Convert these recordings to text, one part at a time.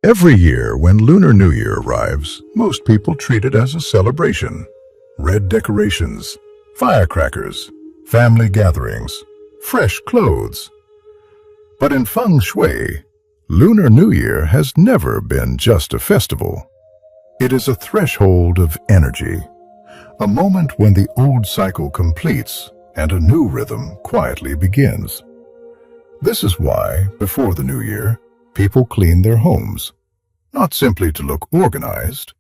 Every year when Lunar New Year arrives, most people treat it as a celebration. Red decorations, firecrackers, family gatherings, fresh clothes. But in Feng Shui, Lunar New Year has never been just a festival. It is a threshold of energy, a moment when the old cycle completes and a new rhythm quietly begins. This is why, before the New Year, people clean their homes, not simply to look organized,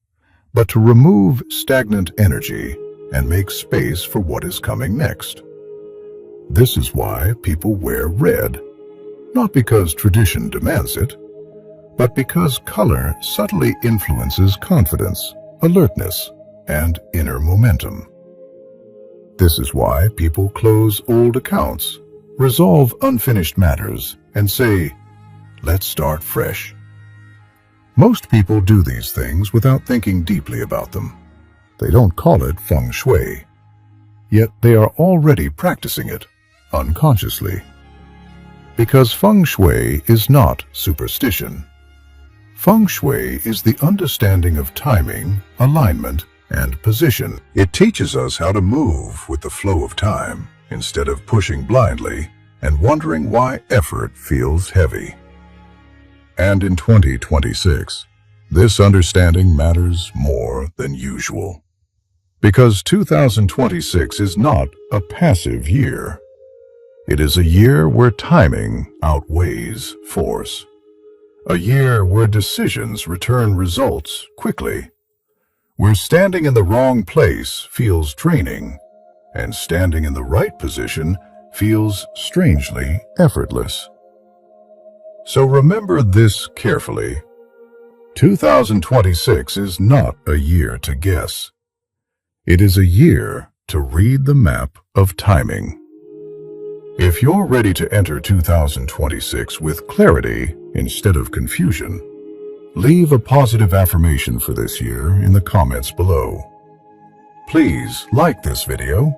but to remove stagnant energy and make space for what is coming next. This is why people wear red, not because tradition demands it, but because color subtly influences confidence, alertness, and inner momentum. This is why people close old accounts, resolve unfinished matters, and say, "Let's start fresh." Most people do these things without thinking deeply about them. They don't call it Feng Shui, yet they are already practicing it, unconsciously. Because Feng Shui is not superstition. Feng Shui is the understanding of timing, alignment, and position. It teaches us how to move with the flow of time, instead of pushing blindly and wondering why effort feels heavy. And in 2026, this understanding matters more than usual. Because 2026 is not a passive year. It is a year where timing outweighs force. A year where decisions return results quickly. Where standing in the wrong place feels draining, and standing in the right position feels strangely effortless. So remember this carefully. 2026 is not a year to guess. It is a year to read the map of timing. If you're ready to enter 2026 with clarity instead of confusion, leave a positive affirmation for this year in the comments below. Please like this video,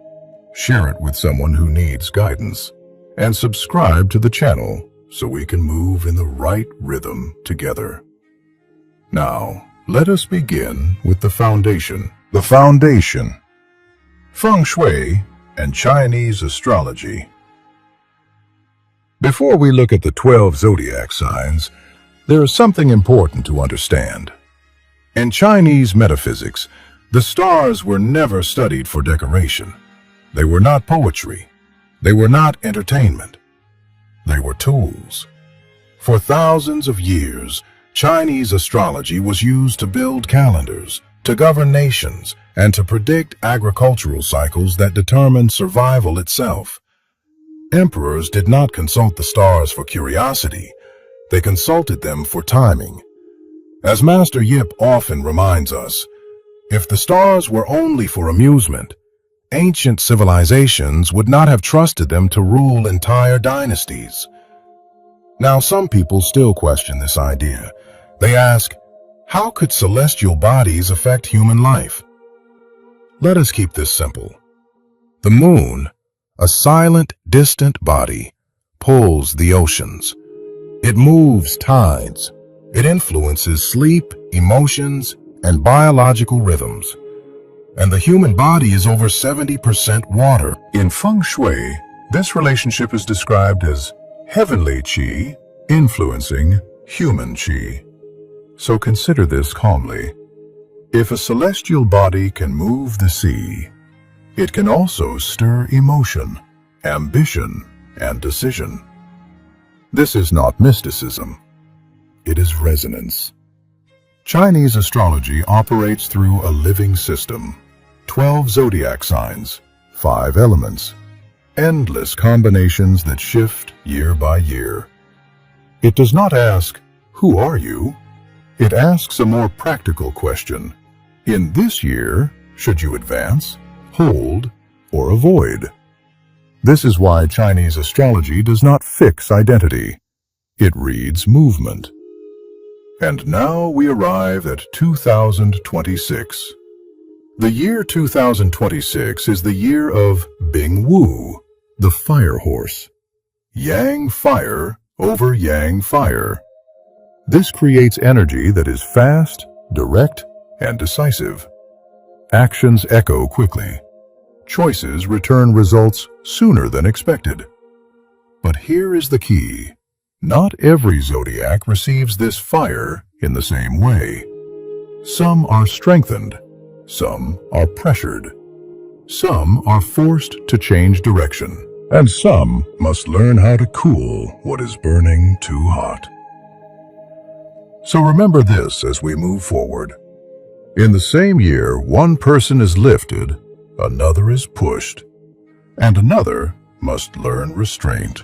share it with someone who needs guidance, and subscribe to the channel so we can move in the right rhythm together. Now, let us begin with the foundation. The foundation. Feng Shui and Chinese astrology. Before we look at the 12 zodiac signs, there is something important to understand. In Chinese metaphysics, the stars were never studied for decoration. They were not poetry. They were not entertainment. They were tools. For thousands of years, Chinese astrology was used to build calendars, to govern nations, and to predict agricultural cycles that determined survival itself. Emperors did not consult the stars for curiosity. They consulted them for timing. As Master Yip often reminds us, if the stars were only for amusement, ancient civilizations would not have trusted them to rule entire dynasties. Now, some people still question this idea. They ask, how could celestial bodies affect human life? Let us keep this simple. The moon, a silent, distant body, pulls the oceans. It moves tides. It influences sleep, emotions, and biological rhythms. And the human body is over 70% water. In Feng Shui, this relationship is described as heavenly qi influencing human qi. So consider this calmly. If a celestial body can move the sea, it can also stir emotion, ambition, and decision. This is not mysticism. It is resonance. Chinese astrology operates through a living system. 12 zodiac signs, 5 elements, endless combinations that shift year by year. It does not ask, who are you? It asks a more practical question. In this year, should you advance, hold, or avoid? This is why Chinese astrology does not fix identity. It reads movement. And now we arrive at 2026. The year 2026 is the year of Bing Wu, the fire horse. Yang fire over yang fire. This creates energy that is fast, direct, and decisive. Actions echo quickly. Choices return results sooner than expected. But here is the key. Not every zodiac receives this fire in the same way. Some are strengthened. Some are pressured. Some are forced to change direction. And some must learn how to cool what is burning too hot. So remember this as we move forward. In the same year, one person is lifted, another is pushed, and another must learn restraint.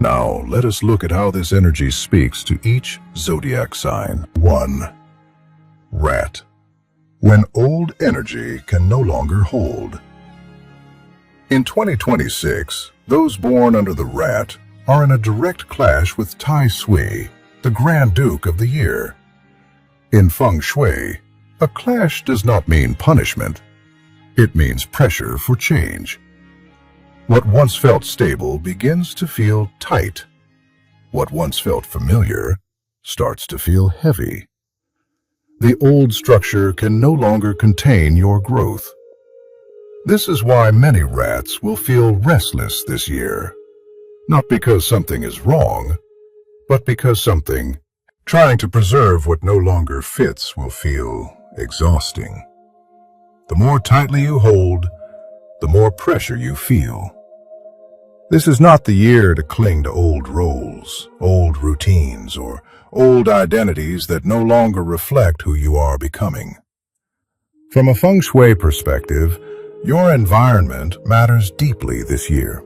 Now, let us look at how this energy speaks to each zodiac sign. 1. Rat. When old energy can no longer hold. In 2026, those born under the rat are in a direct clash with Tai Sui, the Grand Duke of the year. In Fengshui, a clash does not mean punishment. It means pressure for change. What once felt stable begins to feel tight. What once felt familiar starts to feel heavy. The old structure can no longer contain your growth. This is why many rats will feel restless this year. Not because something is wrong, but because something trying to preserve what no longer fits will feel exhausting. The more tightly you hold, the more pressure you feel. This is not the year to cling to old roles, old routines, or old identities that no longer reflect who you are becoming. From a feng shui perspective, your environment matters deeply this year.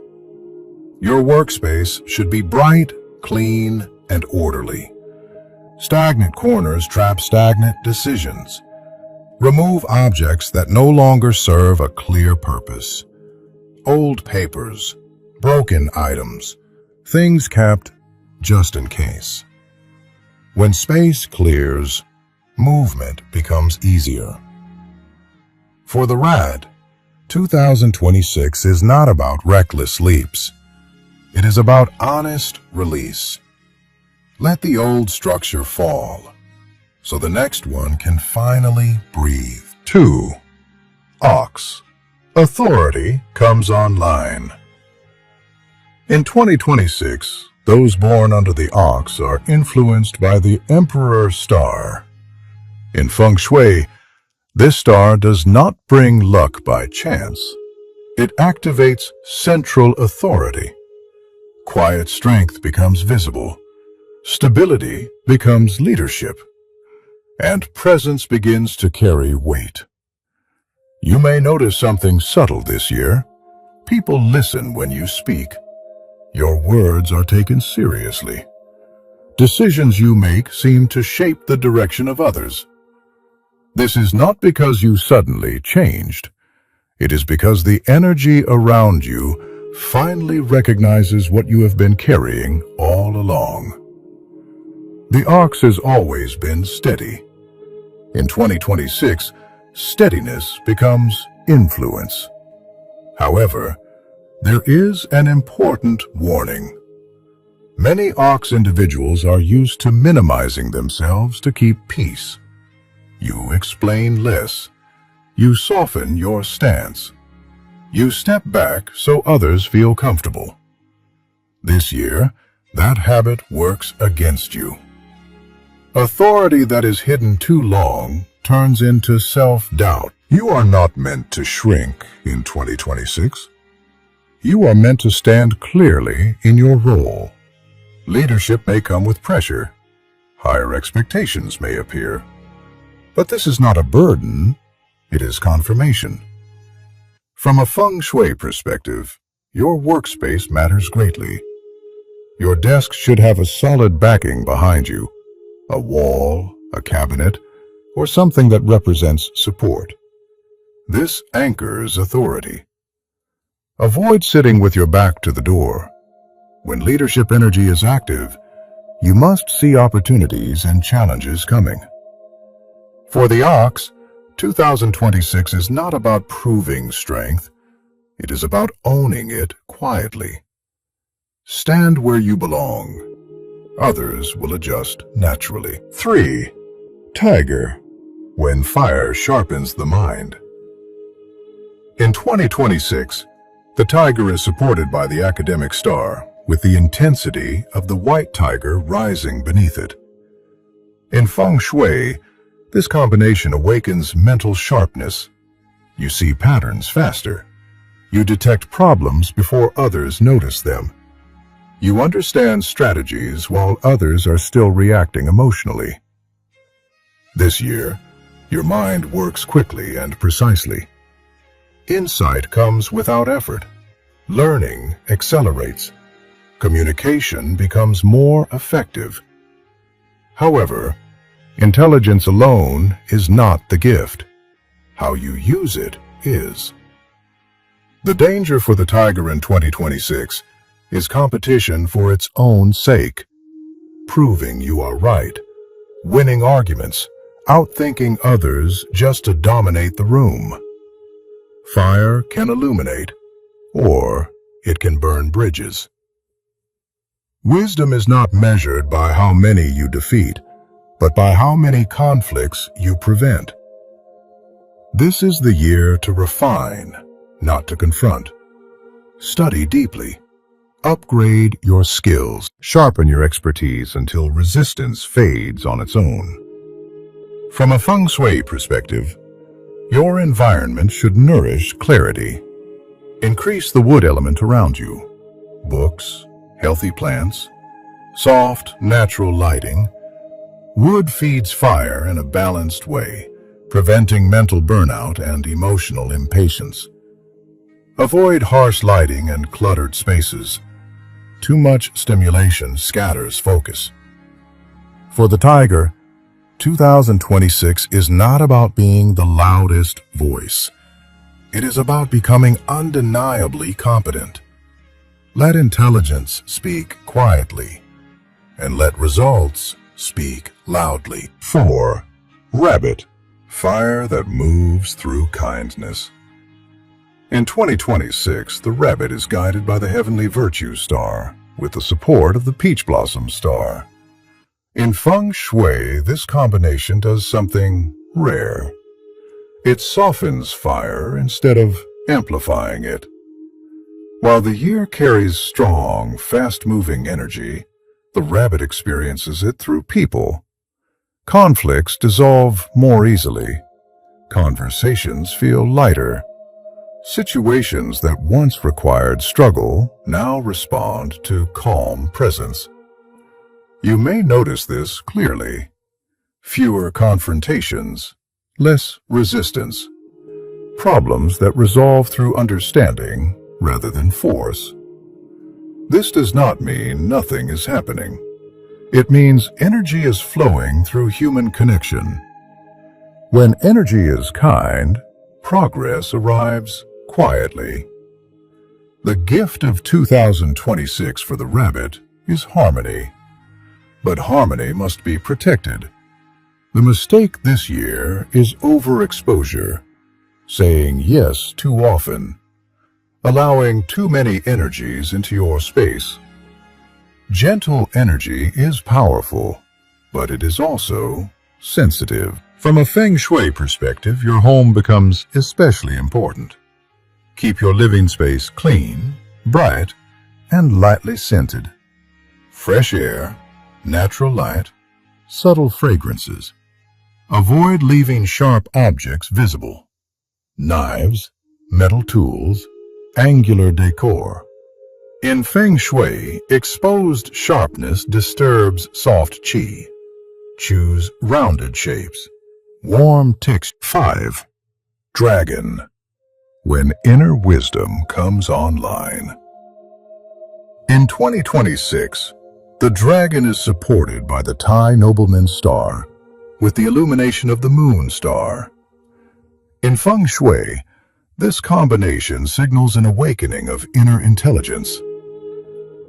Your workspace should be bright, clean, and orderly. Stagnant corners trap stagnant decisions. Remove objects that no longer serve a clear purpose. Old papers, broken items, things kept just in case. When space clears, movement becomes easier. For the rat, 2026 is not about reckless leaps. It is about honest release. Let the old structure fall, so the next one can finally breathe. 2. Ox. Authority comes online. In 2026, those born under the ox are influenced by the Emperor star. In Feng Shui, this star does not bring luck by chance. It activates central authority. Quiet strength becomes visible. Stability becomes leadership. And presence begins to carry weight. You may notice something subtle this year. People listen when you speak. Your words are taken seriously. Decisions you make seem to shape the direction of others. This is not because you suddenly changed. It is because the energy around you finally recognizes what you have been carrying all along. The ox has always been steady. In 2026, steadiness becomes influence. However, there is an important warning. Many ox individuals are used to minimizing themselves to keep peace. You explain less. You soften your stance. You step back so others feel comfortable. This year, that habit works against you. Authority that is hidden too long turns into self-doubt. You are not meant to shrink in 2026. You are meant to stand clearly in your role. Leadership may come with pressure. Higher expectations may appear. But this is not a burden, it is confirmation. From a feng shui perspective, your workspace matters greatly. Your desk should have a solid backing behind you, a wall, a cabinet, or something that represents support. This anchors authority. Avoid sitting with your back to the door. When leadership energy is active, you must see opportunities and challenges coming. For the ox, 2026 is not about proving strength. It is about owning it quietly. Stand where you belong. Others will adjust naturally. 3. Tiger, when fire sharpens the mind. In 2026, the tiger is supported by the academic star, with the intensity of the white tiger rising beneath it. In Feng Shui, this combination awakens mental sharpness. You see patterns faster. You detect problems before others notice them. You understand strategies while others are still reacting emotionally. This year, your mind works quickly and precisely. Insight comes without effort. Learning accelerates. Communication becomes more effective. However, intelligence alone is not the gift. How you use it is. The danger for the tiger in 2026 is competition for its own sake. Proving you are right, winning arguments, outthinking others just to dominate the room. Fire can illuminate, or it can burn bridges. Wisdom is not measured by how many you defeat, but by how many conflicts you prevent. This is the year to refine, not to confront. Study deeply. Upgrade your skills. Sharpen your expertise until resistance fades on its own. From a Feng Shui perspective, your environment should nourish clarity. Increase the wood element around you. Books, healthy plants, soft, natural lighting. Wood feeds fire in a balanced way, preventing mental burnout and emotional impatience. Avoid harsh lighting and cluttered spaces. Too much stimulation scatters focus. For the tiger, 2026 is not about being the loudest voice. It is about becoming undeniably competent. Let intelligence speak quietly, and let results speak loudly. 4. Rabbit, fire that moves through kindness. In 2026, the rabbit is guided by the heavenly virtue star, with the support of the peach blossom star. In Feng Shui, this combination does something rare. It softens fire instead of amplifying it. While the year carries strong, fast-moving energy, the rabbit experiences it through people. Conflicts dissolve more easily. Conversations feel lighter. Situations that once required struggle now respond to calm presence. You may notice this clearly. Fewer confrontations, less resistance. Problems that resolve through understanding rather than force. This does not mean nothing is happening. It means energy is flowing through human connection. When energy is kind, progress arrives quietly. The gift of 2026 for the rabbit is harmony. But harmony must be protected. The mistake this year is overexposure, saying yes too often, allowing too many energies into your space. Gentle energy is powerful, but it is also sensitive. From a Feng Shui perspective, your home becomes especially important. Keep your living space clean, bright, and lightly scented. Fresh air, natural light, subtle fragrances. Avoid leaving sharp objects visible. Knives, metal tools, angular decor. In Feng Shui, exposed sharpness disturbs soft qi. Choose rounded shapes. Warm texture. 5. Dragon, when inner wisdom comes online. In 2026, the dragon is supported by the Tai Nobleman star, with the illumination of the moon star. In Feng Shui, this combination signals an awakening of inner intelligence.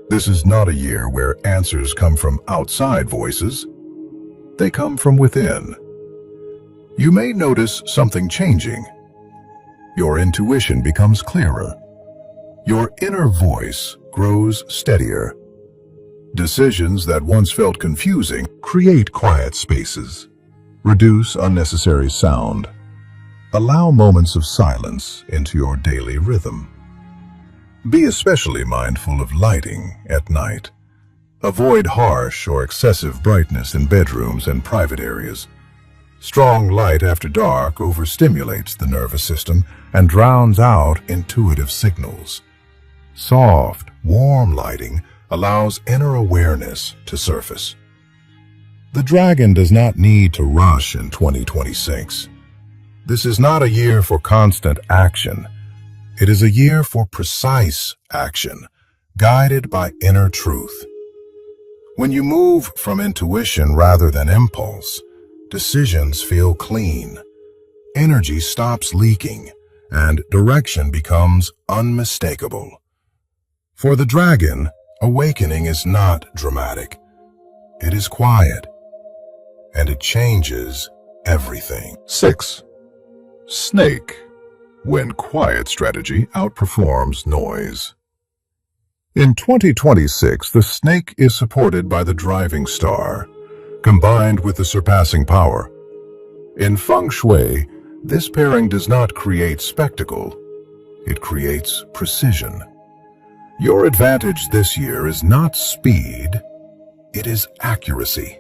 This is not a year where answers come from outside voices. They come from within. You may notice something changing. Your intuition becomes clearer. Your inner voice grows steadier. Decisions that once felt confusing create quiet spaces. Reduce unnecessary sound. Allow moments of silence into your daily rhythm. Be especially mindful of lighting at night. Avoid harsh or excessive brightness in bedrooms and private areas. Strong light after dark overstimulates the nervous system and drowns out intuitive signals. Soft, warm lighting allows inner awareness to surface. The dragon does not need to rush in 2026. This is not a year for constant action. It is a year for precise action, guided by inner truth. When you move from intuition rather than impulse, decisions feel clean, energy stops leaking, and direction becomes unmistakable. For the dragon, awakening is not dramatic. It is quiet, and it changes everything. 6. Snake, when quiet strategy outperforms noise. In 2026, the snake is supported by the driving star, combined with the surpassing power. In Fengshui, this pairing does not create spectacle, it creates precision. Your advantage this year is not speed, it is accuracy.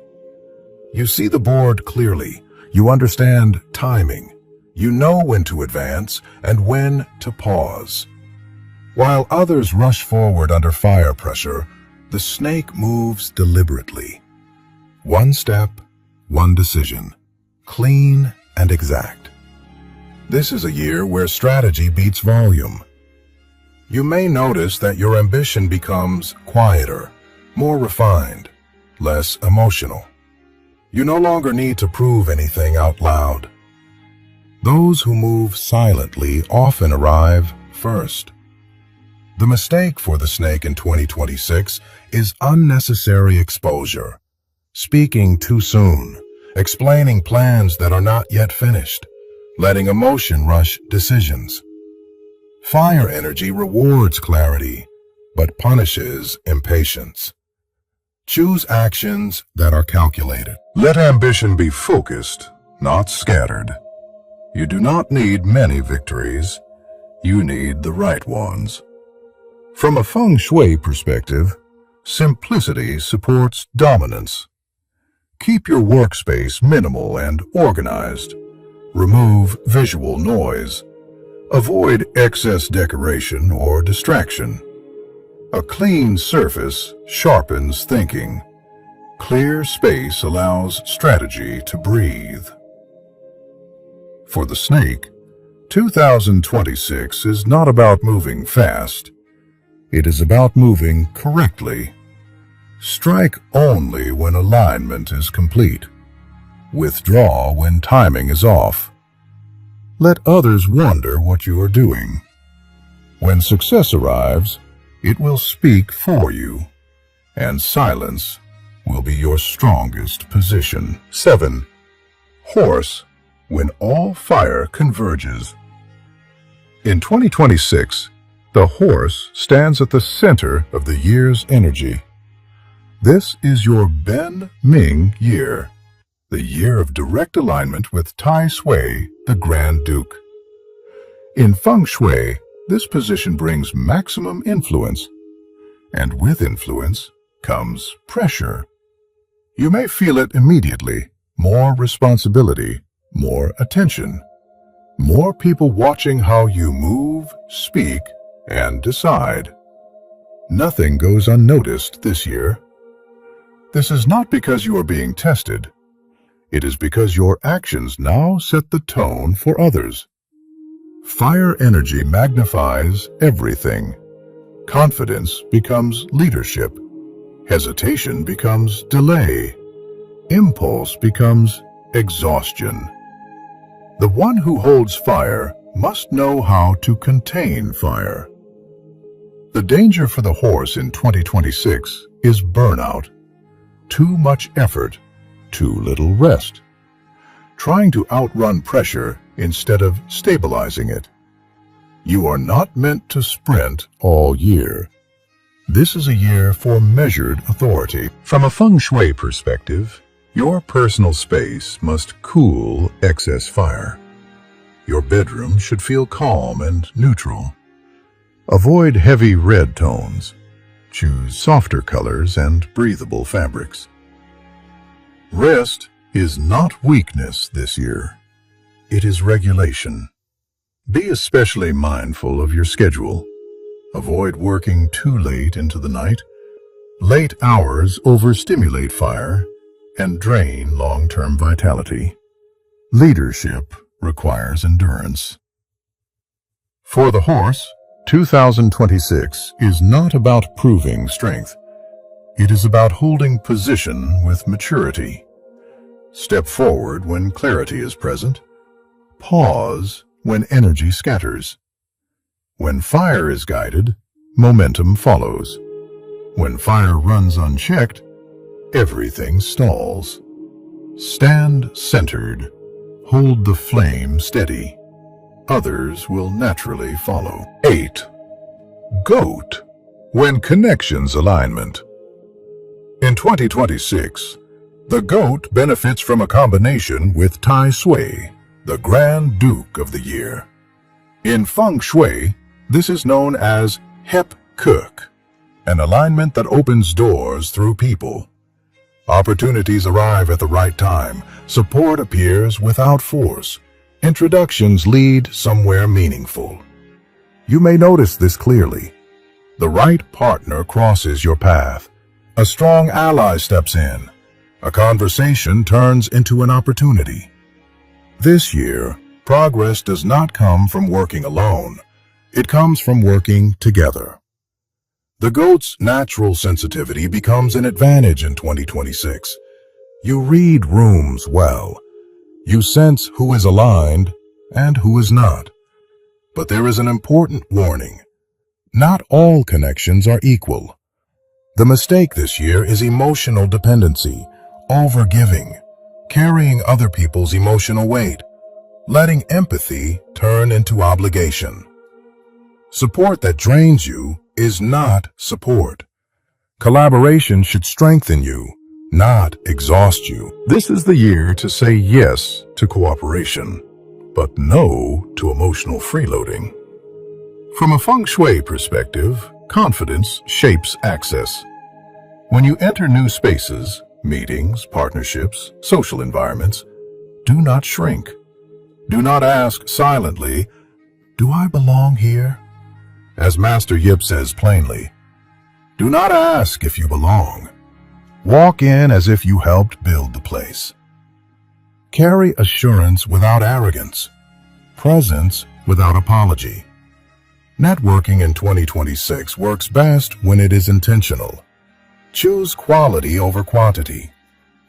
You see the board clearly, you understand timing, you know when to advance and when to pause. While others rush forward under fire pressure, the snake moves deliberately. One step, one decision, clean and exact. This is a year where strategy beats volume. You may notice that your ambition becomes quieter, more refined, less emotional. You no longer need to prove anything out loud. Those who move silently often arrive first. The mistake for the snake in 2026 is unnecessary exposure. Speaking too soon, explaining plans that are not yet finished, letting emotion rush decisions. Fire energy rewards clarity, but punishes impatience. Choose actions that are calculated. Let ambition be focused, not scattered. You do not need many victories. You need the right ones. From a feng shui perspective, simplicity supports dominance. Keep your workspace minimal and organized. Remove visual noise. Avoid excess decoration or distraction. A clean surface sharpens thinking. Clear space allows strategy to breathe. For the snake, 2026 is not about moving fast. It is about moving correctly. Strike only when alignment is complete. Withdraw when timing is off. Let others wonder what you are doing. When success arrives, it will speak for you, and silence will be your strongest position. 7. Horse, when all fire converges. In 2026, the horse stands at the center of the year's energy. This is your Ben Ming year, the year of direct alignment with Tai Sui, the Grand Duke. In Feng Shui, this position brings maximum influence, and with influence comes pressure. You may feel it immediately, more responsibility, more attention, more people watching how you move, speak, and decide. Nothing goes unnoticed this year. This is not because you are being tested. It is because your actions now set the tone for others. Fire energy magnifies everything. Confidence becomes leadership. Hesitation becomes delay. Impulse becomes exhaustion. The one who holds fire must know how to contain fire. The danger for the horse in 2026 is burnout. Too much effort, too little rest. Trying to outrun pressure instead of stabilizing it. You are not meant to sprint all year. This is a year for measured authority. From a Feng Shui perspective, your personal space must cool excess fire. Your bedroom should feel calm and neutral. Avoid heavy red tones. Choose softer colors and breathable fabrics. Rest is not weakness this year. It is regulation. Be especially mindful of your schedule. Avoid working too late into the night. Late hours overstimulate fire and drain long-term vitality. Leadership requires endurance. For the horse, 2026 is not about proving strength. It is about holding position with maturity. Step forward when clarity is present. Pause when energy scatters. When fire is guided, momentum follows. When fire runs unchecked, everything stalls. Stand centered. Hold the flame steady. Others will naturally follow. 8. Goat. When connections alignment. In 2026, the goat benefits from a combination with Tai Sui, the Grand Duke of the year. In Feng Shui, this is known as Hep Kuk, an alignment that opens doors through people. Opportunities arrive at the right time. Support appears without force. Introductions lead somewhere meaningful. You may notice this clearly. The right partner crosses your path. A strong ally steps in. A conversation turns into an opportunity. This year, progress does not come from working alone. It comes from working together. The goat's natural sensitivity becomes an advantage in 2026. You read rooms well. You sense who is aligned and who is not. But there is an important warning. Not all connections are equal. The mistake this year is emotional dependency, overgiving, carrying other people's emotional weight, letting empathy turn into obligation. Support that drains you is not support. Collaboration should strengthen you, not exhaust you. This is the year to say yes to cooperation, but no to emotional freeloading. From a Feng Shui perspective, confidence shapes access. When you enter new spaces, meetings, partnerships, social environments, do not shrink. Do not ask silently, "Do I belong here?" As Master Yip says plainly, do not ask if you belong. Walk in as if you helped build the place. Carry assurance without arrogance, presence without apology. Networking in 2026 works best when it is intentional. Choose quality over quantity.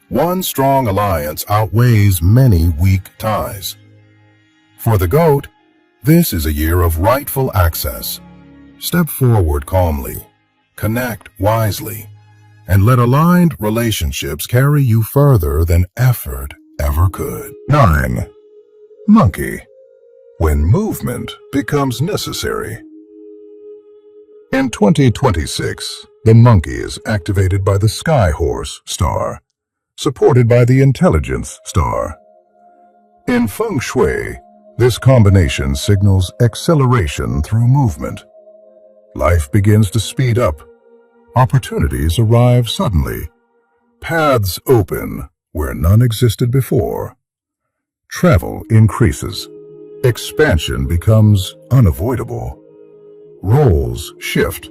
One strong alliance outweighs many weak ties. For the goat, this is a year of rightful access. Step forward calmly, connect wisely, and let aligned relationships carry you further than effort ever could. 9. Monkey. When movement becomes necessary. In 2026, the monkey is activated by the Sky Horse star, supported by the Intelligence star. In Feng Shui, this combination signals acceleration through movement. Life begins to speed up. Opportunities arrive suddenly. Paths open where none existed before. Travel increases. Expansion becomes unavoidable. Roles shift,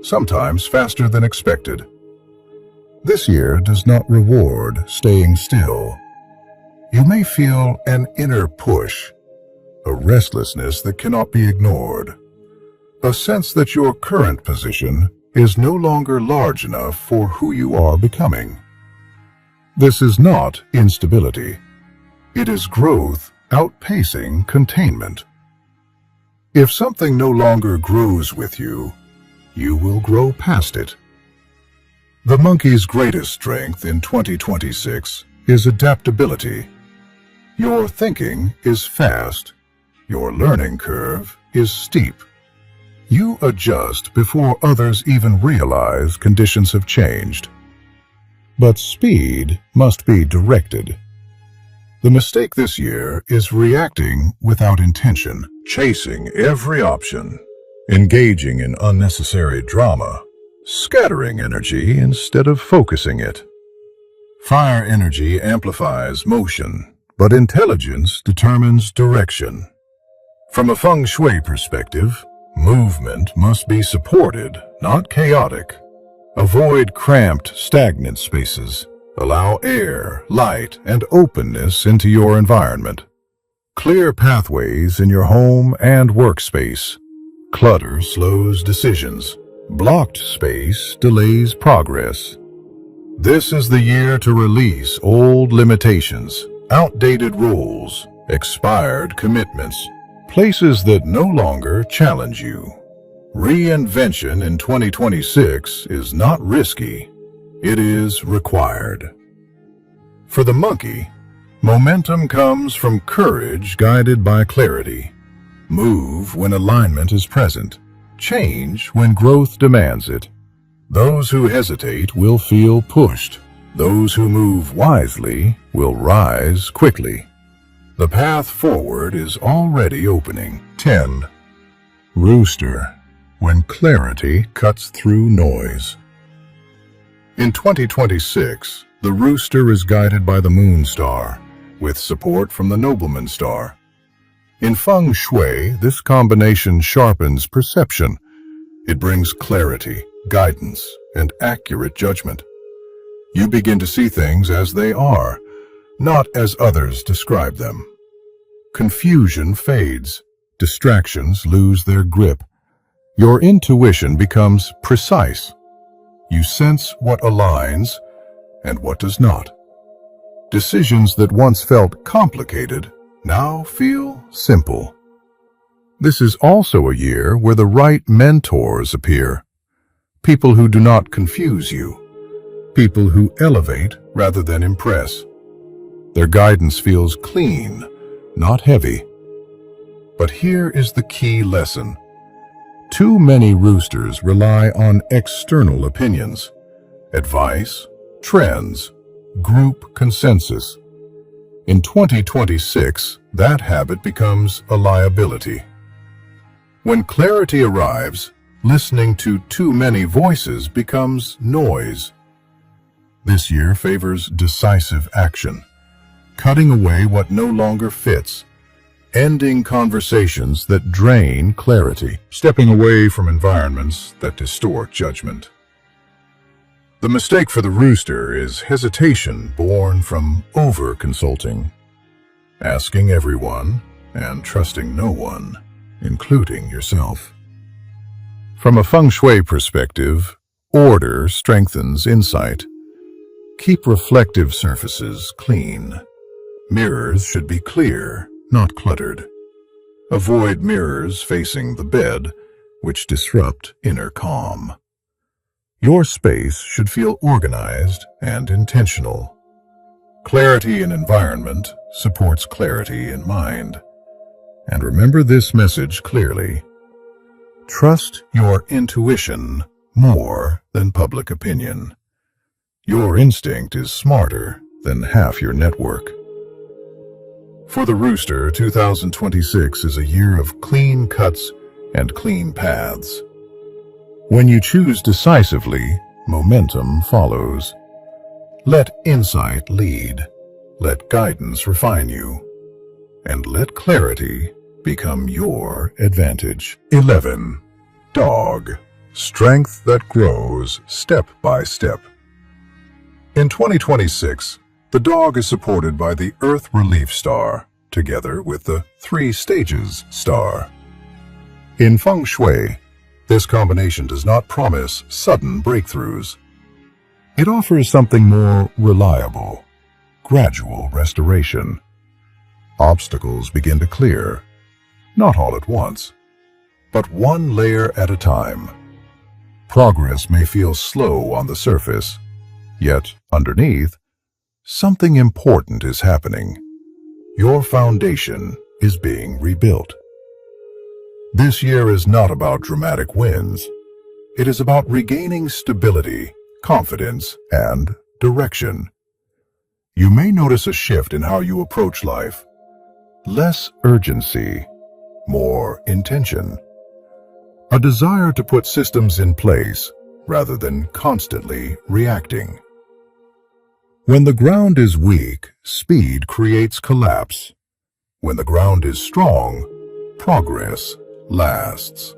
sometimes faster than expected. This year does not reward staying still. You may feel an inner push, a restlessness that cannot be ignored. A sense that your current position is no longer large enough for who you are becoming. This is not instability. It is growth outpacing containment. If something no longer grows with you, you will grow past it. The monkey's greatest strength in 2026 is adaptability. Your thinking is fast. Your learning curve is steep. You adjust before others even realize conditions have changed. But speed must be directed. The mistake this year is reacting without intention, chasing every option, engaging in unnecessary drama, scattering energy instead of focusing it. Fire energy amplifies motion, but intelligence determines direction. From a Feng Shui perspective, movement must be supported, not chaotic. Avoid cramped, stagnant spaces. Allow air, light, and openness into your environment. Clear pathways in your home and workspace. Clutter slows decisions. Blocked space delays progress. This is the year to release old limitations, outdated rules, expired commitments, places that no longer challenge you. Reinvention in 2026 is not risky. It is required. For the monkey, momentum comes from courage guided by clarity. Move when alignment is present. Change when growth demands it. Those who hesitate will feel pushed. Those who move wisely will rise quickly. The path forward is already opening. 10. Rooster, when clarity cuts through noise. In 2026, the rooster is guided by the moon star, with support from the nobleman star. In Feng Shui, this combination sharpens perception. It brings clarity, guidance, and accurate judgment. You begin to see things as they are, not as others describe them. Confusion fades. Distractions lose their grip. Your intuition becomes precise. You sense what aligns and what does not. Decisions that once felt complicated now feel simple. This is also a year where the right mentors appear. People who do not confuse you. People who elevate rather than impress. Their guidance feels clean, not heavy. But here is the key lesson. Too many roosters rely on external opinions, advice, trends, group consensus. In 2026, that habit becomes a liability. When clarity arrives, listening to too many voices becomes noise. This year favors decisive action, cutting away what no longer fits, ending conversations that drain clarity, stepping away from environments that distort judgment. The mistake for the rooster is hesitation born from over-consulting, asking everyone and trusting no one, including yourself. From a Feng Shui perspective, order strengthens insight. Keep reflective surfaces clean. Mirrors should be clear, not cluttered. Avoid mirrors facing the bed, which disrupt inner calm. Your space should feel organized and intentional. Clarity in environment supports clarity in mind. And remember this message clearly. Trust your intuition more than public opinion. Your instinct is smarter than half your network. For the rooster, 2026 is a year of clean cuts and clean paths. When you choose decisively, momentum follows. Let insight lead. Let guidance refine you. And let clarity become your advantage. 11. Dog. Strength that grows step by step. In 2026, the dog is supported by the Earth Relief Star, together with the 3 Stages Star. In Feng Shui, this combination does not promise sudden breakthroughs. It offers something more reliable, gradual restoration. Obstacles begin to clear, not all at once, but one layer at a time. Progress may feel slow on the surface, yet underneath, something important is happening. Your foundation is being rebuilt. This year is not about dramatic wins. It is about regaining stability, confidence, and direction. You may notice a shift in how you approach life. Less urgency, more intention. A desire to put systems in place rather than constantly reacting. When the ground is weak, speed creates collapse. When the ground is strong, progress lasts.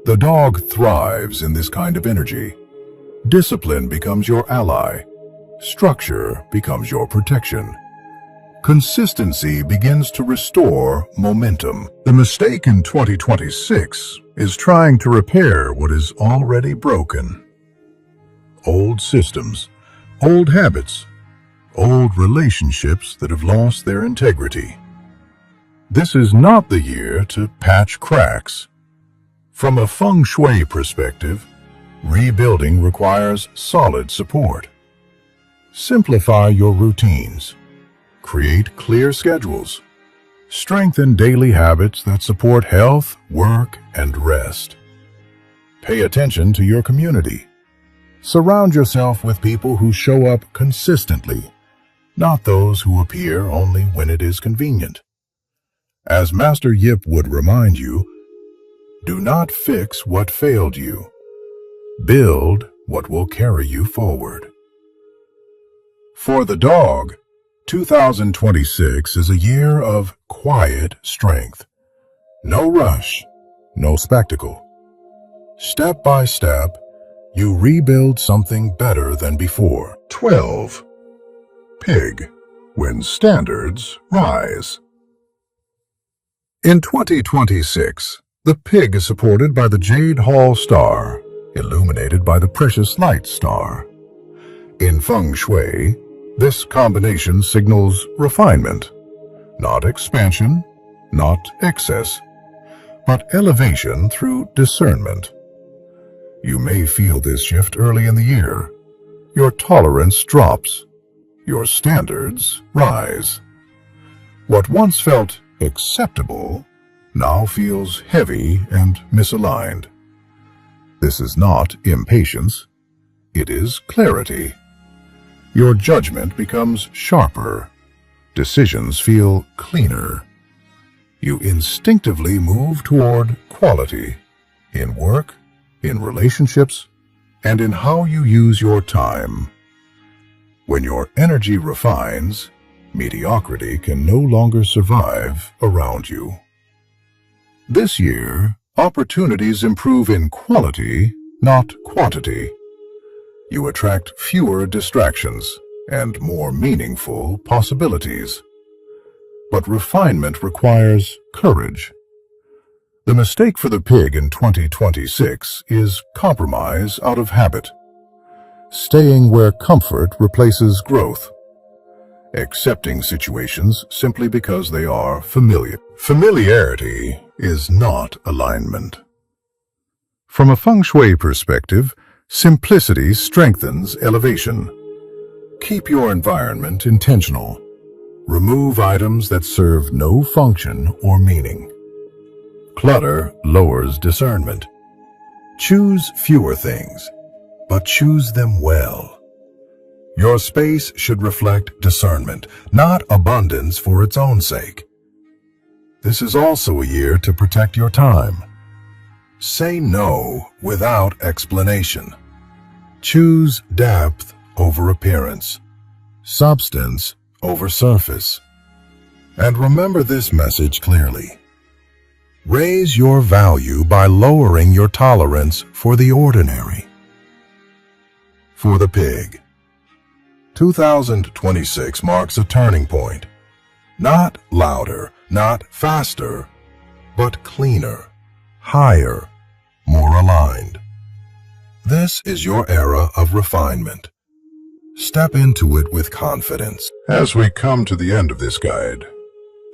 The dog thrives in this kind of energy. Discipline becomes your ally. Structure becomes your protection. Consistency begins to restore momentum. The mistake in 2026 is trying to repair what is already broken. Old systems, old habits, old relationships that have lost their integrity. This is not the year to patch cracks. From a Feng Shui perspective, rebuilding requires solid support. Simplify your routines. Create clear schedules. Strengthen daily habits that support health, work, and rest. Pay attention to your community. Surround yourself with people who show up consistently, not those who appear only when it is convenient. As Master Yip would remind you, do not fix what failed you. Build what will carry you forward. For the dog, 2026 is a year of quiet strength. No rush, no spectacle. Step by step, you rebuild something better than before. 12. Pig, when standards rise. In 2026, the pig is supported by the Jade Hall star, illuminated by the Precious Light star. In Feng Shui, this combination signals refinement, not expansion, not excess, but elevation through discernment. You may feel this shift early in the year. Your tolerance drops. Your standards rise. What once felt acceptable now feels heavy and misaligned. This is not impatience. It is clarity. Your judgment becomes sharper. Decisions feel cleaner. You instinctively move toward quality in work, in relationships, and in how you use your time. When your energy refines, mediocrity can no longer survive around you. This year, opportunities improve in quality, not quantity. You attract fewer distractions and more meaningful possibilities. But refinement requires courage. The mistake for the pig in 2026 is compromise out of habit. Staying where comfort replaces growth. Accepting situations simply because they are familiar. Familiarity is not alignment. From a Feng Shui perspective, simplicity strengthens elevation. Keep your environment intentional. Remove items that serve no function or meaning. Clutter lowers discernment. Choose fewer things, but choose them well. Your space should reflect discernment, not abundance for its own sake. This is also a year to protect your time. Say no without explanation. Choose depth over appearance, substance over surface. And remember this message clearly. Raise your value by lowering your tolerance for the ordinary. For the pig, 2026 marks a turning point. Not louder, not faster, but cleaner, higher, more aligned. This is your era of refinement. Step into it with confidence. As we come to the end of this guide,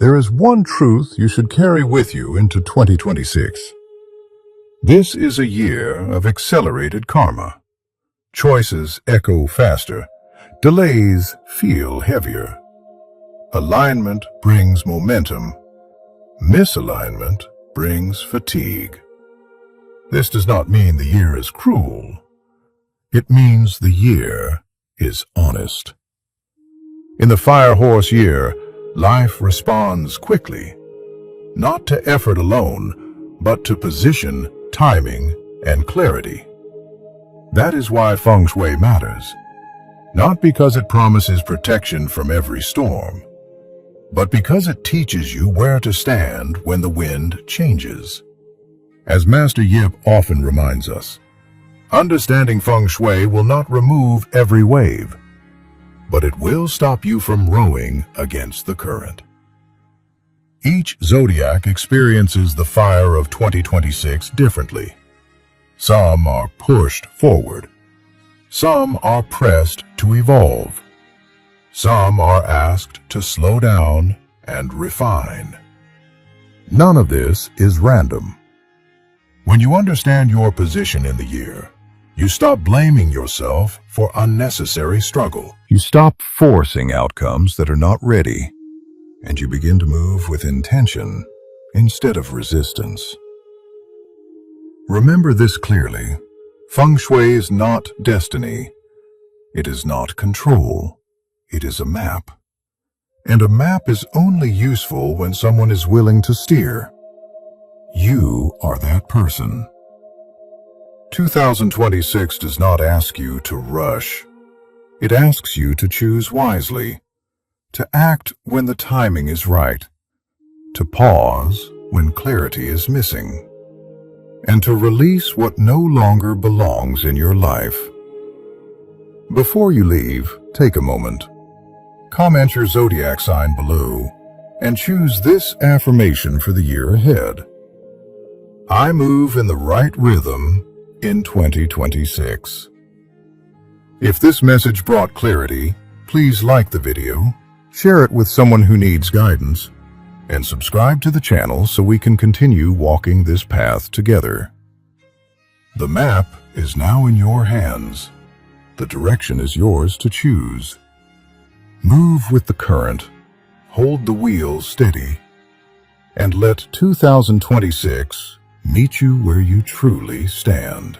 there is one truth you should carry with you into 2026. This is a year of accelerated karma. Choices echo faster. Delays feel heavier. Alignment brings momentum. Misalignment brings fatigue. This does not mean the year is cruel. It means the year is honest. In the Fire Horse year, life responds quickly, not to effort alone, but to position, timing, and clarity. That is why Feng Shui matters, not because it promises protection from every storm, but because it teaches you where to stand when the wind changes. As Master Yip often reminds us, understanding Feng Shui will not remove every wave, but it will stop you from rowing against the current. Each zodiac experiences the fire of 2026 differently. Some are pushed forward. Some are pressed to evolve. Some are asked to slow down and refine. None of this is random. When you understand your position in the year, you stop blaming yourself for unnecessary struggle. You stop forcing outcomes that are not ready, and you begin to move with intention instead of resistance. Remember this clearly. Feng Shui is not destiny. It is not control. It is a map. And a map is only useful when someone is willing to steer. You are that person. 2026 does not ask you to rush. It asks you to choose wisely, to act when the timing is right, to pause when clarity is missing, and to release what no longer belongs in your life. Before you leave, take a moment. Comment your zodiac sign below and choose this affirmation for the year ahead. I move in the right rhythm in 2026. If this message brought clarity, please like the video, share it with someone who needs guidance, and subscribe to the channel so we can continue walking this path together. The map is now in your hands. The direction is yours to choose. Move with the current, hold the wheel steady, and let 2026 meet you where you truly stand.